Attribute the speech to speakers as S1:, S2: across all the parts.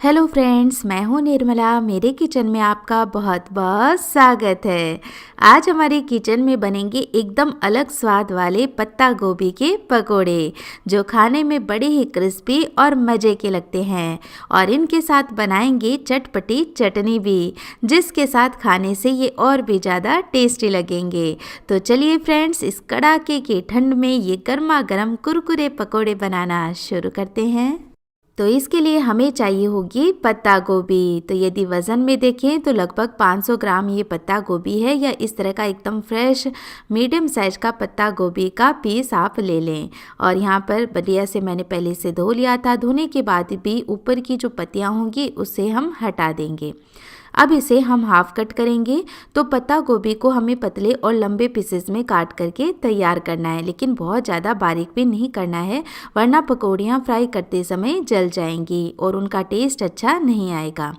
S1: Hello friends, मैं हूँ निर्मला। मेरे किचन में आपका बहुत बहुत स्वागत है। आज हमारे किचन में बनेंगे एकदम अलग स्वाद वाले पत्ता गोभी के पकोड़े, जो खाने में बड़े ही क्रिस्पी और मज़े के लगते हैं। और इनके साथ बनाएंगे चटपटी चटनी भी, जिसके साथ खाने से ये और भी ज़्यादा टेस्टी लगेंगे। तो चलिए फ्रेंड्स, इस कड़ाके की ठंड में ये गर्मा गर्म कुरकुरे पकोड़े बनाना शुरू करते हैं। तो इसके लिए हमें चाहिए होगी पत्ता गोभी। तो यदि वज़न में देखें तो लगभग 500 ग्राम ये पत्ता गोभी है, या इस तरह का एकदम फ्रेश मीडियम साइज का पत्ता गोभी का पीस आप ले लें। और यहाँ पर बढ़िया से मैंने पहले से धो लिया था। धोने के बाद भी ऊपर की जो पत्तियाँ होंगी उससे हम हटा देंगे। अब इसे हम हाफ कट करेंगे। तो पत्ता गोभी को हमें पतले और लंबे पीसेस में काट करके तैयार करना है, लेकिन बहुत ज़्यादा बारीक भी नहीं करना है, वरना पकौड़ियाँ फ्राई करते समय जल जाएंगी और उनका टेस्ट अच्छा नहीं आएगा।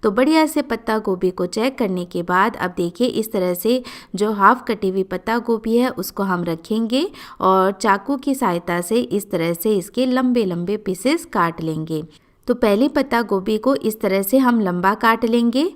S1: तो बढ़िया से पत्ता गोभी को चेक करने के बाद अब देखिए, इस तरह से जो हाफ कटी हुई पत्ता गोभी है उसको हम रखेंगे और चाकू की सहायता से इस तरह से इसके लंबे लंबे पीसेस काट लेंगे। तो पहले पत्ता गोभी को इस तरह से हम लंबा काट लेंगे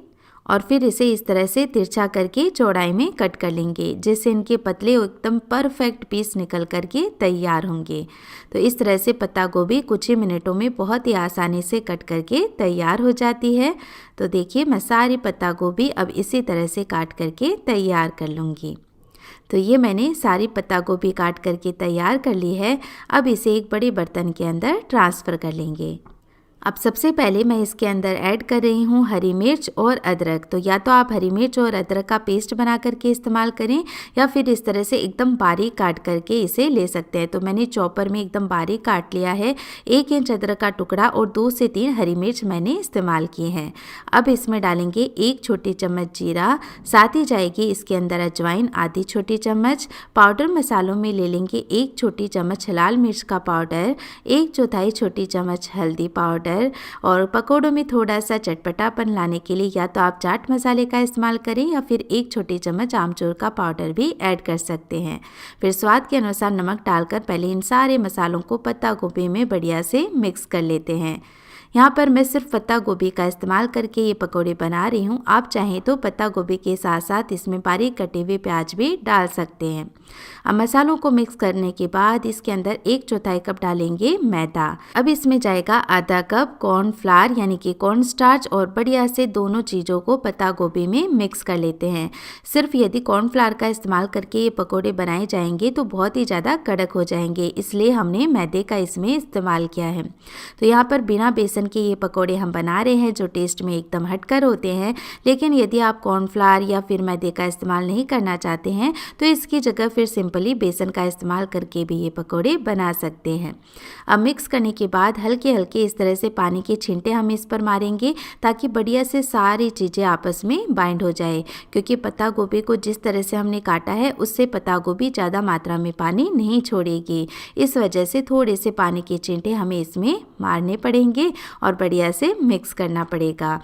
S1: और फिर इसे इस तरह से तिरछा करके चौड़ाई में कट कर लेंगे, जिससे इनके पतले एकदम परफेक्ट पीस निकल करके तैयार होंगे। तो इस तरह से पत्ता गोभी कुछ ही मिनटों में बहुत ही आसानी से कट करके तैयार हो जाती है। तो देखिए, मैं सारी पत्ता गोभी अब इसी तरह से काट करके तैयार कर लूँगी। तो ये मैंने सारी पत्ता गोभी काट करके तैयार कर ली है। अब इसे एक बड़े बर्तन के अंदर ट्रांसफ़र कर लेंगे। अब सबसे पहले मैं इसके अंदर ऐड कर रही हूँ हरी मिर्च और अदरक। तो या तो आप हरी मिर्च और अदरक का पेस्ट बना करके इस्तेमाल करें, या फिर इस तरह से एकदम बारीक काट करके इसे ले सकते हैं। तो मैंने चॉपर में एकदम बारीक काट लिया है। 1 इंच अदरक का टुकड़ा और 2 से 3 हरी मिर्च मैंने इस्तेमाल किए हैं। अब इसमें डालेंगे 1 छोटी चम्मच जीरा, साथ ही जाएगी इसके अंदर अजवाइन आधी छोटी चम्मच। पाउडर मसालों में ले लेंगे 1 छोटी चम्मच लाल मिर्च का पाउडर, 1/4 छोटी चम्मच हल्दी पाउडर, और पकोड़ों में थोड़ा सा चटपटापन लाने के लिए या तो आप चाट मसाले का इस्तेमाल करें, या फिर 1 छोटी चम्मच आमचूर का पाउडर भी ऐड कर सकते हैं। फिर स्वाद के अनुसार नमक डालकर पहले इन सारे मसालों को पत्ता गोभी में बढ़िया से मिक्स कर लेते हैं। यहाँ पर मैं सिर्फ पत्ता गोभी का इस्तेमाल करके ये पकोड़े बना रही हूँ। आप चाहें तो पत्ता गोभी के साथ साथ इसमें बारीक कटे हुए प्याज भी डाल सकते हैं। अब मसालों को मिक्स करने के बाद इसके अंदर 1/4 कप डालेंगे मैदा। अब इसमें जाएगा आधा कप कॉर्नफ्लावर यानी कि कॉर्न स्टार्च, और बढ़िया से दोनों चीज़ों को पत्ता गोभी में मिक्स कर लेते हैं। सिर्फ यदि कॉर्नफ्लावर का इस्तेमाल करके ये पकोड़े बनाए जाएंगे तो बहुत ही ज़्यादा कड़क हो जाएंगे, इसलिए हमने मैदे का इसमें इस्तेमाल किया है। तो यहाँ पर बिना बेसन के ये पकोड़े हम बना रहे हैं, जो टेस्ट में एकदम हटकर होते हैं। लेकिन यदि आप कॉर्नफ्लावर या फिर मैदे का इस्तेमाल नहीं करना चाहते हैं तो इसकी जगह फिर सिंपली बेसन का इस्तेमाल करके भी ये पकोड़े बना सकते हैं। अब मिक्स करने के बाद हल्के हल्के इस तरह से पानी के छींटे हम इस पर मारेंगे, ताकि बढ़िया से सारी चीज़ें आपस में बाइंड हो जाए। क्योंकि पत्ता गोभी को जिस तरह से हमने काटा है उससे पत्ता गोभी ज़्यादा मात्रा में पानी नहीं छोड़ेगी, इस वजह से थोड़े से पानी के छींटे हमें इसमें मारने पड़ेंगे और बढ़िया से मिक्स करना पड़ेगा।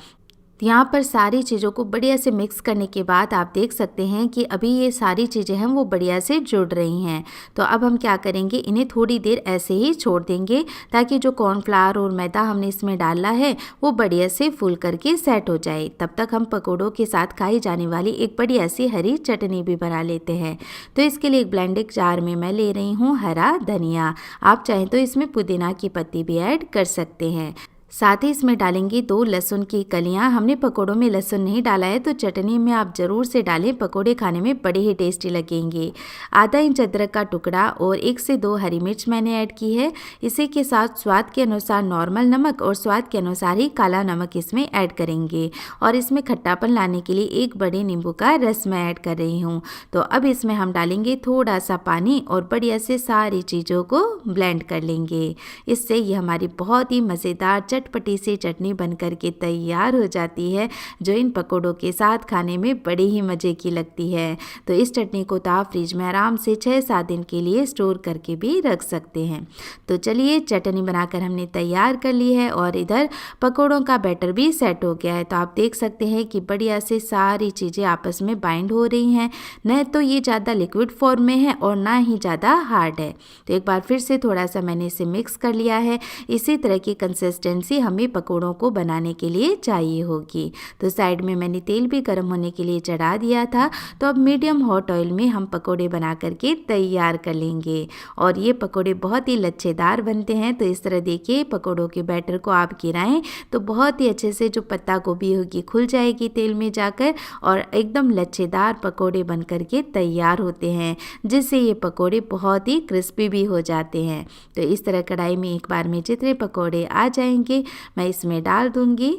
S1: यहाँ पर सारी चीज़ों को बढ़िया से मिक्स करने के बाद आप देख सकते हैं कि अभी ये सारी चीज़ें हैं वो बढ़िया से जुड़ रही हैं। तो अब हम क्या करेंगे, इन्हें थोड़ी देर ऐसे ही छोड़ देंगे, ताकि जो कॉर्नफ्लावर और मैदा हमने इसमें डाला है वो बढ़िया से फूल करके सेट हो जाए। तब तक हम पकौड़ों के साथ खाई जाने वाली एक बढ़िया सी हरी चटनी भी बना लेते हैं। तो इसके लिए एक ब्लेंडिंग जार में मैं ले रही हूँ हरा धनिया। आप चाहें तो इसमें पुदीना की पत्ती भी ऐड कर सकते हैं। साथ ही इसमें डालेंगे 2 लहसुन की कलियां। हमने पकोड़ों में लहसुन नहीं डाला है, तो चटनी में आप ज़रूर से डालें, पकोड़े खाने में बड़े ही टेस्टी लगेंगे। आधा इंच अदरक का टुकड़ा और 1 से 2 हरी मिर्च मैंने ऐड की है। इसी के साथ स्वाद के अनुसार नॉर्मल नमक और स्वाद के अनुसार ही काला नमक इसमें ऐड करेंगे। और इसमें खट्टापन लाने के लिए 1 बड़े नींबू का रस मैं ऐड कर रही हूँ। तो अब इसमें हम डालेंगे थोड़ा सा पानी और बढ़िया से सारी चीज़ों को ब्लेंड कर लेंगे। इससे ये हमारी बहुत ही मज़ेदार चटपटी सी चटनी बनकर के तैयार हो जाती है, जो इन पकोड़ों के साथ खाने में बड़ी ही मज़े की लगती है। तो इस चटनी को तो आप फ्रिज में आराम से 6-7 दिन के लिए स्टोर करके भी रख सकते हैं। तो चलिए, चटनी बनाकर हमने तैयार कर ली है और इधर पकोड़ों का बैटर भी सेट हो गया है। तो आप देख सकते हैं कि बढ़िया से सारी चीज़ें आपस में बाइंड हो रही हैं। न तो ये ज़्यादा लिक्विड फॉर्म में है और ना ही ज़्यादा हार्ड है। तो एक बार फिर से थोड़ा सा मैंने इसे मिक्स कर लिया है। इसी तरह की कंसिस्टेंसी सी हमें पकोड़ों को बनाने के लिए चाहिए होगी। तो साइड में मैंने तेल भी गर्म होने के लिए चढ़ा दिया था। तो अब मीडियम हॉट ऑयल में हम पकोड़े बना करके तैयार कर लेंगे और ये पकोड़े बहुत ही लच्छेदार बनते हैं। तो इस तरह देखिए पकोड़ों के बैटर को आप गिराएं तो बहुत ही अच्छे से जो पत्ता गोभी होगी खुल जाएगी तेल में जाकर और एकदम लच्छेदार पकोड़े बन करके तैयार होते हैं, जिससे ये पकोड़े बहुत ही क्रिस्पी भी हो जाते हैं। तो इस तरह कढ़ाई में एक बार में जितने पकोड़े आ जाएंगे मैं इसमें डाल दूंगी।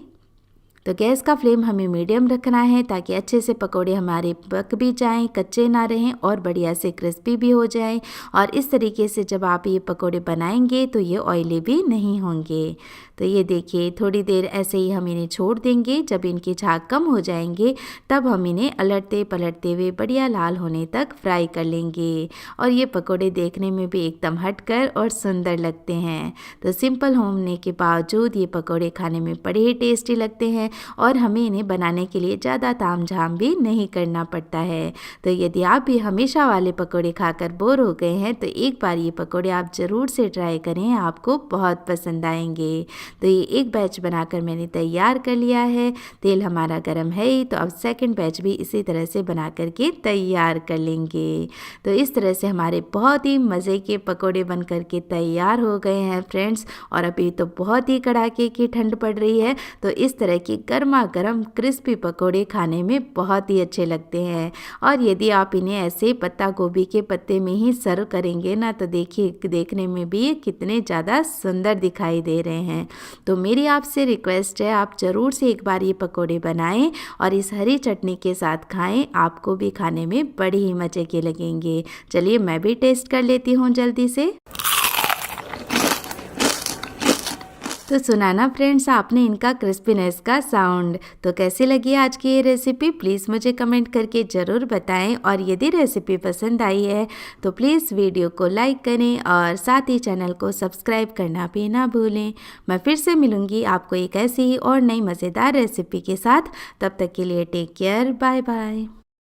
S1: तो गैस का फ्लेम हमें मीडियम रखना है ताकि अच्छे से पकोड़े हमारे पक भी जाएं, कच्चे ना रहें और बढ़िया से क्रिस्पी भी हो जाएं। और इस तरीके से जब आप ये पकोड़े बनाएंगे तो ये ऑयली भी नहीं होंगे। तो ये देखिए थोड़ी देर ऐसे ही हम इन्हें छोड़ देंगे। जब इनके झाग कम हो जाएंगे तब हम इन्हें अलटते पलटते हुए बढ़िया लाल होने तक फ्राई कर लेंगे। और ये पकोड़े देखने में भी एकदम हटकर और सुंदर लगते हैं। तो सिंपल होने के बावजूद ये पकोड़े खाने में बड़े ही टेस्टी लगते हैं और हमें इन्हें बनाने के लिए ज़्यादा तामझाम भी नहीं करना पड़ता है। तो यदि आप भी हमेशा वाले पकोड़े खाकर बोर हो गए हैं तो एक बार ये पकोड़े आप ज़रूर से ट्राई करें, आपको बहुत पसंद आएंगे। तो ये एक बैच बनाकर मैंने तैयार कर लिया है। तेल हमारा गर्म है ही, तो अब सेकंड बैच भी इसी तरह से बना करके तैयार कर लेंगे। तो इस तरह से हमारे बहुत ही मज़े के पकोड़े बन करके तैयार हो गए हैं फ्रेंड्स। और अभी तो बहुत ही कड़ाके की ठंड पड़ रही है, तो इस तरह की गर्मा गर्म क्रिस्पी पकोड़े खाने में बहुत ही अच्छे लगते हैं। और यदि आप इन्हें ऐसे पत्ता गोभी के पत्ते में ही सर्व करेंगे ना तो देखिए देखने में भी कितने ज़्यादा सुंदर दिखाई दे रहे हैं। तो मेरी आपसे रिक्वेस्ट है आप ज़रूर से एक बार ये पकोड़े बनाएं और इस हरी चटनी के साथ खाएं, आपको भी खाने में बड़े ही मज़े के लगेंगे। चलिए मैं भी टेस्ट कर लेती हूँ जल्दी से। तो सुना ना फ्रेंड्स आपने इनका क्रिस्पीनेस का साउंड। तो कैसी लगी आज की ये रेसिपी प्लीज़ मुझे कमेंट करके ज़रूर बताएं। और यदि रेसिपी पसंद आई है तो प्लीज़ वीडियो को लाइक करें और साथ ही चैनल को सब्सक्राइब करना भी ना भूलें। मैं फिर से मिलूँगी आपको एक ऐसी ही और नई मज़ेदार रेसिपी के साथ। तब तक के लिए टेक केयर, बाय बाय।